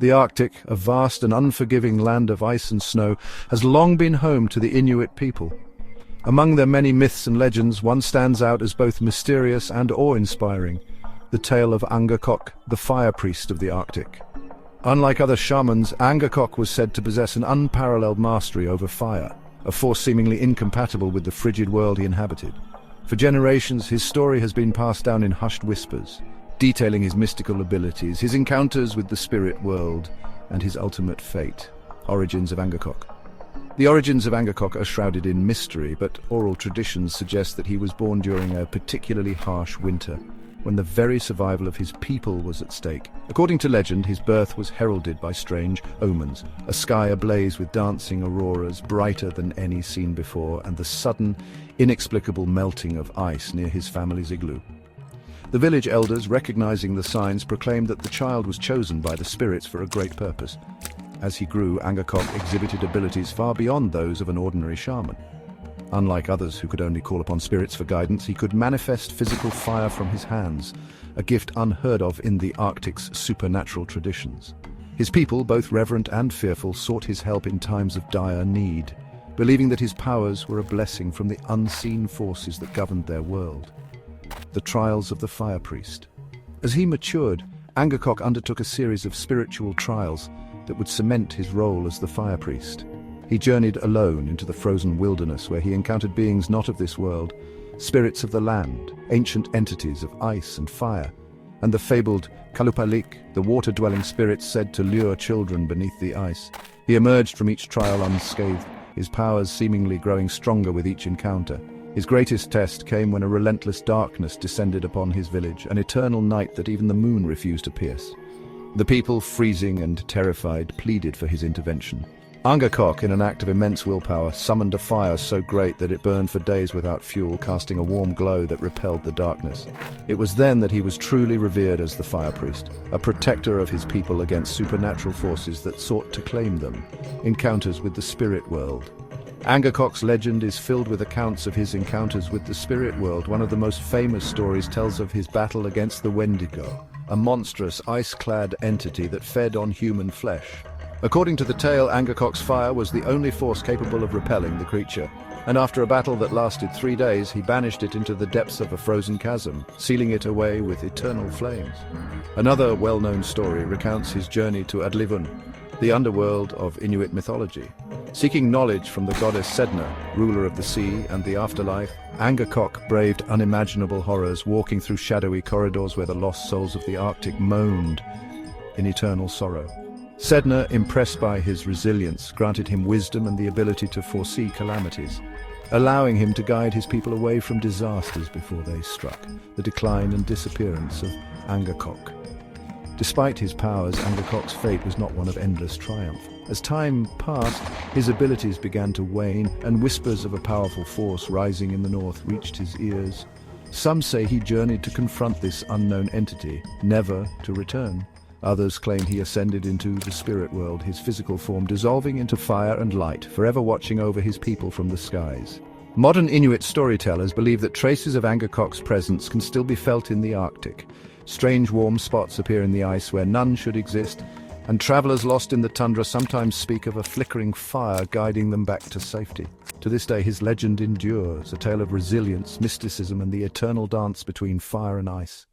The Arctic, a vast and unforgiving land of ice and snow, has long been home to the Inuit people. Among their many myths and legends, one stands out as both mysterious and awe-inspiring: the tale of Angakok, the fire priest of the Arctic. Unlike other shamans, Angakok was said to possess an unparalleled mastery over fire, a force seemingly incompatible with the frigid world he inhabited. For generations, his story has been passed down in hushed whispers, detailing his mystical abilities, his encounters with the spirit world, and his ultimate fate. Origins of Angakok. The origins of Angakok are shrouded in mystery, but oral traditions suggest that he was born during a particularly harsh winter, when the very survival of his people was at stake. According to legend, his birth was heralded by strange omens: a sky ablaze with dancing auroras, brighter than any seen before, and the sudden, inexplicable melting of ice near his family's igloo. The village elders, recognizing the signs, proclaimed that the child was chosen by the spirits for a great purpose. As he grew, Angakok exhibited abilities far beyond those of an ordinary shaman. Unlike others who could only call upon spirits for guidance, he could manifest physical fire from his hands, a gift unheard of in the Arctic's supernatural traditions. His people, both reverent and fearful, sought his help in times of dire need, believing that his powers were a blessing from the unseen forces that governed their world. The trials of the fire priest. As he matured, Angakok undertook a series of spiritual trials that would cement his role as the fire priest. He journeyed alone into the frozen wilderness, where he encountered beings not of this world, spirits of the land, ancient entities of ice and fire, and the fabled Kalupalik, the water-dwelling spirits said to lure children beneath the ice. He emerged from each trial unscathed, his powers seemingly growing stronger with each encounter. His greatest test came when a relentless darkness descended upon his village, an eternal night that even the moon refused to pierce. The people, freezing and terrified, pleaded for his intervention. Angakok, in an act of immense willpower, summoned a fire so great that it burned for days without fuel, casting a warm glow that repelled the darkness. It was then that he was truly revered as the fire priest, a protector of his people against supernatural forces that sought to claim them. Encounters with the spirit world. Angakok's legend is filled with accounts of his encounters with the spirit world. One of the most famous stories tells of his battle against the Wendigo, a monstrous, ice-clad entity that fed on human flesh. According to the tale, Angakok's fire was the only force capable of repelling the creature, and after a battle that lasted 3 days, he banished it into the depths of a frozen chasm, sealing it away with eternal flames. Another well-known story recounts his journey to Adlivun, the underworld of Inuit mythology. Seeking knowledge from the goddess Sedna, ruler of the sea and the afterlife, Angakok braved unimaginable horrors, walking through shadowy corridors where the lost souls of the Arctic moaned in eternal sorrow. Sedna, impressed by his resilience, granted him wisdom and the ability to foresee calamities, allowing him to guide his people away from disasters before they struck. The decline and disappearance of Angakok. Despite his powers, Angakok's fate was not one of endless triumph. As time passed, his abilities began to wane, and whispers of a powerful force rising in the north reached his ears. Some say he journeyed to confront this unknown entity, never to return. Others claim he ascended into the spirit world, his physical form dissolving into fire and light, forever watching over his people from the skies. Modern Inuit storytellers believe that traces of Angakok's presence can still be felt in the Arctic. Strange warm spots appear in the ice where none should exist, and travelers lost in the tundra sometimes speak of a flickering fire guiding them back to safety. To this day, his legend endures, a tale of resilience, mysticism, and the eternal dance between fire and ice.